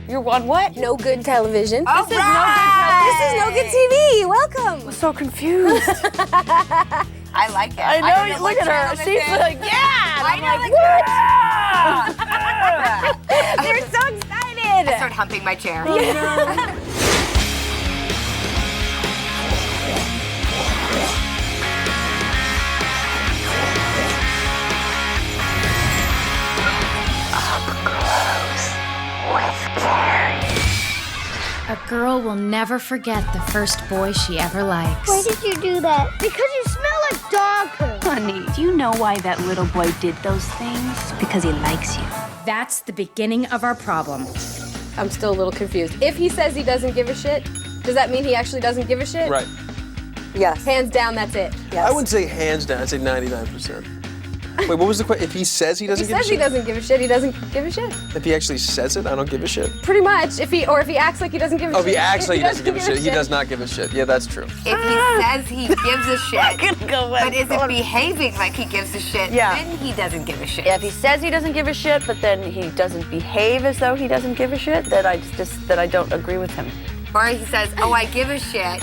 You're on what? No Good Television. This is no good television. This is No Good TV. Welcome. I'm so confused. I like it. I know, don't you what look at her. channel She's this is. like, yeah. And I I'm know, like, yeah. They're so excited. I start humping my chair. A girl will never forget the first boy she ever likes. Why did you do that? Because you smell like dog poop. Honey, do you know why that little boy did those things? Because he likes you. That's the beginning of our problem. I'm still a little confused. If he says he doesn't give a shit, does that mean he actually doesn't give a shit? Right. Yes. Hands down, that's it. Yes. I wouldn't say hands down, I'd say 99%. Wait, what was the question? If he says he doesn't If he give a says shit? he doesn't give a shit, he doesn't give a shit. If he actually says it, I don't give a shit. Pretty much. If he acts like he doesn't give a Oh, shit. if he acts like he doesn't give a shit, he shit. does not give a shit. Yeah, that's true. If he says he gives a shit, but isn't behaving like he gives a shit, then he doesn't give a shit. Yeah, if he says he doesn't give a shit, but then he doesn't behave as though he doesn't give a shit, then I don't agree with him. Or he says, oh, I give a shit,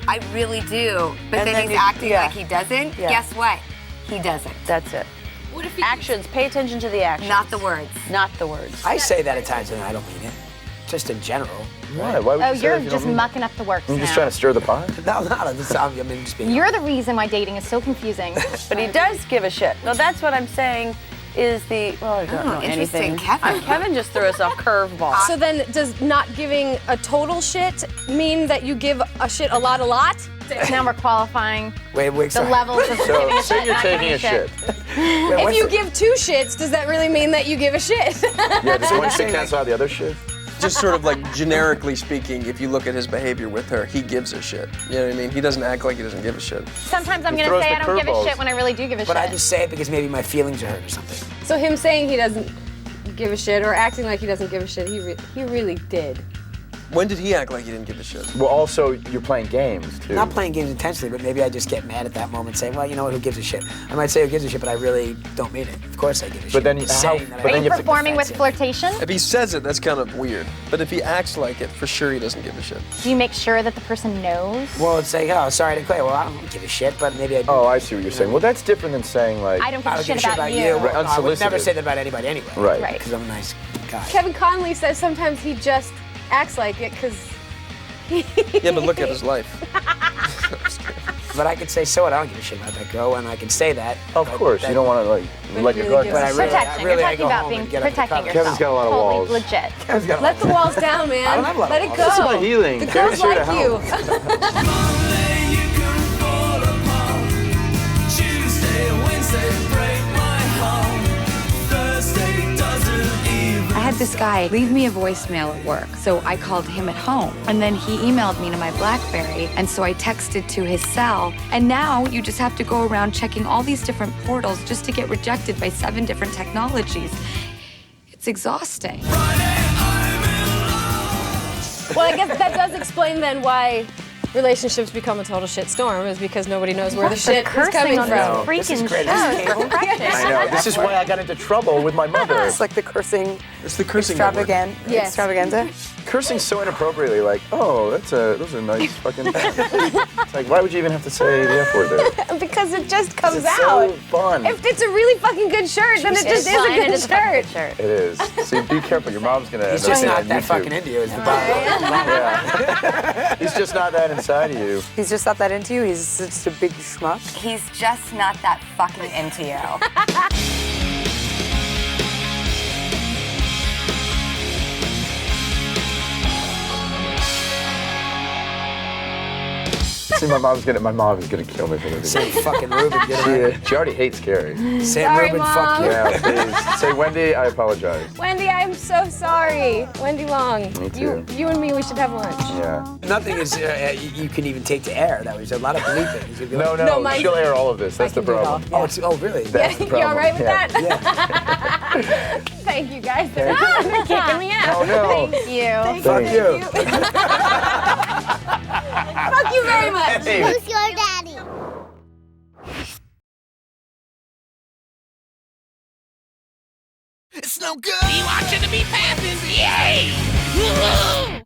I really do, but And then then he's you- acting yeah. like he doesn't. Yeah. Guess what? He doesn't. That's it. What if he Actions. Pay attention to the actions. Not the words. Not the words. I say that at times and I don't mean it. Just in general. Why? Why would Oh, you say you're that if you just don't mean it? mucking up the works I'm now. just trying to stir the pot. No, I'm just being. You're the reason why dating is so confusing. But he does give a shit. No, that's what I'm saying is the, well, I don't know interesting, anything. Kevin. Kevin just threw us a curveball. So then, does not giving a total shit mean that you give a shit a lot? Now we're qualifying Wait, the sorry. levels of giving So, a say shit, you're not taking giving a shit. Wait, If what's you the- give 2 shits, does that really mean that you give a shit? Yeah, does one shit saying, cancel out the other shit? Just sort of like generically speaking, if you look at his behavior with her, he gives a shit. You know what I mean? He doesn't act like he doesn't give a shit. Sometimes I'm He going to throws say the I don't give a curveballs. shit when I really do give a But shit. I just say it because maybe my feelings are hurt or something. So him saying he doesn't give a shit or acting like he doesn't give a shit, he really did. When did he act like he didn't give a shit? Well, also, you're playing games, too. Not playing games intentionally, but maybe I just get mad at that moment saying, well, you know what, who gives a shit? I might say who gives a shit, but I really don't mean it. Of course I give a shit. But then I'm how- saying that but I then Are you you have to performing with defensive. flirtation? If he says it, that's kind of weird. But if he acts like it, for sure he doesn't give a shit. Do you make sure that the person knows? Well, it's like, oh, sorry to quit. Well, I don't give a shit, but maybe I do. Oh, I see what you're saying. Well, that's different than saying, like... I don't give I a don't shit give a shit about about you. you. Right, I would never unsolicited. say that about anybody anyway. Right. Right. Because I'm a nice guy. Kevin Conley says sometimes he just acts like it because Yeah, but look at his life. But I could say, so what? I don't give a shit about that girl, and I can say that. Of but course, that- you don't want to, like, let your guard But I down. really, Protection. I really, You're I talking go about home being and get under the protecting covers. yourself. Kevin's got a lot of totally walls. legit. Kevin's got a let the lot of walls down, man. I don't have a lot Let of it walls. go. This is about healing. The Kevin's girls here to like you. help. I had this guy leave me a voicemail at work, so I called him at home. And then he emailed me to my BlackBerry, and so I texted to his cell. And now you just have to go around checking all these different portals just to get rejected by 7 different technologies. It's exhausting. Well, I guess that does explain then why relationships become a total shit storm, is because nobody knows where the shit is coming on from. this This is freaking great. show. This is It's cable. refreshing. I know. This is why I got into trouble with my mother. It's like the cursing It's the cursing network. Yes. extravaganza. Cursing so inappropriately, like, oh, those are nice fucking... It's like, why would you even have to say the F word there? Because it just comes It's out. so fun. If it's a really fucking good shirt, then it just is a fine, it good is a fucking shirt. good shirt. It is. See, be careful. Your mom's going to He's end up just seeing not on that YouTube. fucking into you, is the problem. Yeah. He's just not that inside of you. He's just not that into you. He's just a big schmuck. He's just not that fucking into you. See, my mom is gonna kill me for this. Say fucking Ruben, get it She already hates Carrie. right. Say Sorry, Ruben, Mom. fuck you. Yeah, please. Say, Wendy, I apologize. Wendy, I'm so sorry. Wendy Long. Me too. You and me, we should have lunch. Yeah. Nothing is you can even take to air. That was a lot of bleeping. You'd be like, No, No, mine- she'll air all of this. That's the can do it all. problem. Oh, really? That's the You problem. all right with Yeah. that? Thank you, guys. They're kicking me out. Oh, no. Thank you. Thank you. Fuck you very much. Hey. Who's your daddy? It's no good. We want you to be passing. Yeah.